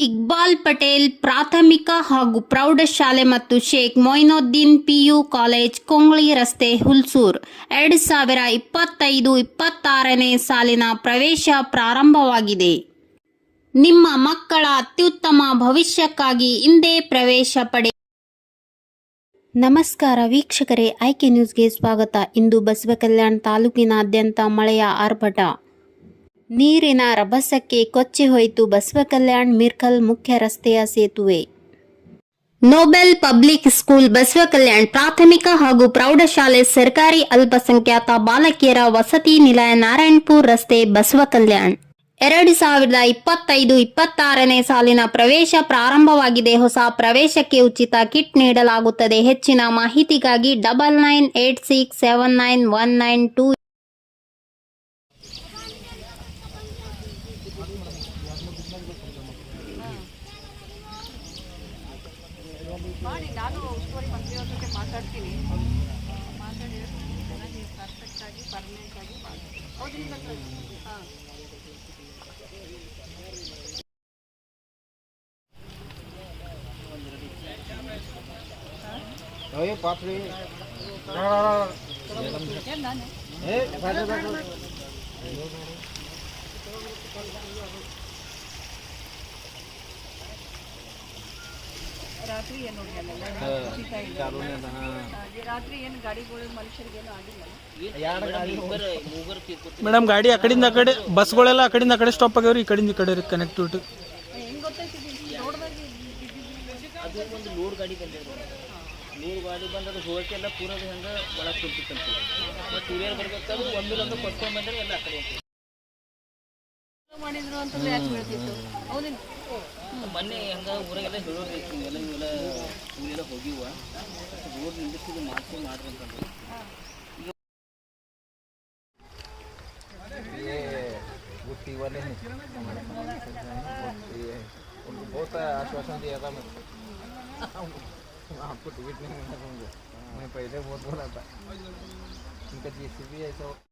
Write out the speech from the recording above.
ಇಕ್ಬಾಲ್ ಪಟೇಲ್ ಪ್ರಾಥಮಿಕ ಹಾಗೂ ಪ್ರೌಢಶಾಲೆ ಮತ್ತು ಶೇಖ್ ಮೊಯಿನುದ್ದೀನ್ ಪಿಯು ಕಾಲೇಜ್, ಕೊಂಗ್ಳಿ ರಸ್ತೆ, ಹುಲ್ಸೂರು. 2025-26ನೇ ಸಾಲಿನ ಪ್ರವೇಶ ಪ್ರಾರಂಭವಾಗಿದೆ. ನಿಮ್ಮ ಮಕ್ಕಳ ಅತ್ಯುತ್ತಮ ಭವಿಷ್ಯಕ್ಕಾಗಿ ಇಂದೇ ಪ್ರವೇಶ ಪಡೆ. ನಮಸ್ಕಾರ ವೀಕ್ಷಕರೇ, ಆಯ್ಕೆ ನ್ಯೂಸ್ಗೆ ಸ್ವಾಗತ. ಇಂದು ಬಸವಕಲ್ಯಾಣ ತಾಲೂಕಿನಾದ್ಯಂತ ಮಳೆಯ ಆರ್ಭಟ. ನೀರಿನ ರಭಸಕ್ಕೆ ಕೊಚ್ಚಿ ಹೋಯಿತು ಬಸವಕಲ್ಯಾಣ ಮಿರ್ಕಲ್ ಮುಖ್ಯ ರಸ್ತೆಯ ಸೇತುವೆ. ನೋಬೆಲ್ ಪಬ್ಲಿಕ್ ಸ್ಕೂಲ್ ಬಸವಕಲ್ಯಾಣ ಪ್ರಾಥಮಿಕ ಹಾಗೂ ಪ್ರೌಢಶಾಲೆ ಸರ್ಕಾರಿ ಅಲ್ಪಸಂಖ್ಯಾತ ಬಾಲಕಿಯರ ವಸತಿ ನಿಲಯ, ನಾರಾಯಣಪುರ ರಸ್ತೆ, ಬಸವಕಲ್ಯಾಣ. 2025-26ನೇ ಸಾಲಿನ ಪ್ರವೇಶ ಪ್ರಾರಂಭವಾಗಿದೆ. ಹೊಸ ಪ್ರವೇಶಕ್ಕೆ ಉಚಿತ ಕಿಟ್ ನೀಡಲಾಗುತ್ತದೆ. ಹೆಚ್ಚಿನ ಮಾಹಿತಿಗಾಗಿ 9986799192 ಮಾಡಿ. ನಾನು ಉಸ್ತುವಾರಿ ಮಂತ್ರಿಯವ್ರ ಜೊತೆ ಮಾತಾಡ್ತೀನಿ. ಮಾತಾಡಿ ಚೆನ್ನಾಗಿ ಪರ್ಫೆಕ್ಟಾಗಿ ಪರ್ಮನೆಂಟಾಗಿ ಮಾಡಿ. ಹೌದ್ರಿಂದ ಹಾಂ, ರಾತ್ರಿ ಏನು ನೋಡಿಲ್ಲ, ರಾತ್ರಿ ಏನು ಗಾಡಿಗಳು ಮನುಷ್ಯರಿಗೇನು ಆಗಿಲ್ಲ. ಮೇಡಮ್, ಗಾಡಿ ಆ ಕಡೆಯಿಂದ ಆ ಕಡೆ ಬಸ್ಗಳೆಲ್ಲ ಆ ಕಡೆಯಿಂದ ಆ ಕಡೆ ಸ್ಟಾಪ್ ಆಗ್ಯಾವ್ರಿ. ಈ ಕಡೆಯಿಂದ ಈ ಕಡೆ ಕನೆಕ್ಟಿವಿಟಿ ಹೆಂಗೆ ಗೊತ್ತೈತಿ? ನೋಡ್ದಾಗ ಅದು ಒಂದು ಲೋಡ್ ಗಾಡಿ ಬಂದಿದ್ರು. ಲೋಡ್ ಗಾಡಿ ಬಂದದ್ದು ಹೋಗಕ್ಕೆಲ್ಲ ಪೂರದ ಹಂಗೆ ಒಳಗೆ ಕುಂತಿತ್ತಂತ. ಮತ್ತು ಟೂರಿಯರ್ ಬರ್ಬೇಕಾದ್ರೆ ಒಮ್ಮೆಲೊಂದು ಕೊಟ್ಕೊಂಡು ಬಂದರೆ ಎಲ್ಲ ಆ ಕಡೆ ಮಾಡಿದ್ರು ಅಂತಂದ್ರೆ ಯಾಕೆ ಬೀಳ್ತಿತ್ತು? ಹೌದಿಲ್ಲ, ಮೊನ್ನೆ ಹಂಗೆ ಊರಾಗೆಲ್ಲ ಹೇಳೋರು ನೀವೆಲ್ಲ ಊರೆಲ್ಲ ಹೋಗಿವ ರೋಡ್ ನಿಲ್ಲಿಸಿದ್ದು ಮಾಡ್ರಿ ಅಂತಂದ್ರೆ गुत्ती वाले हैं उनको बहुत आश्वासन दिया था मैं आपको टिकट नहीं मिला, मैं पहले बहुत बोला था उनका जीसीबी ऐसा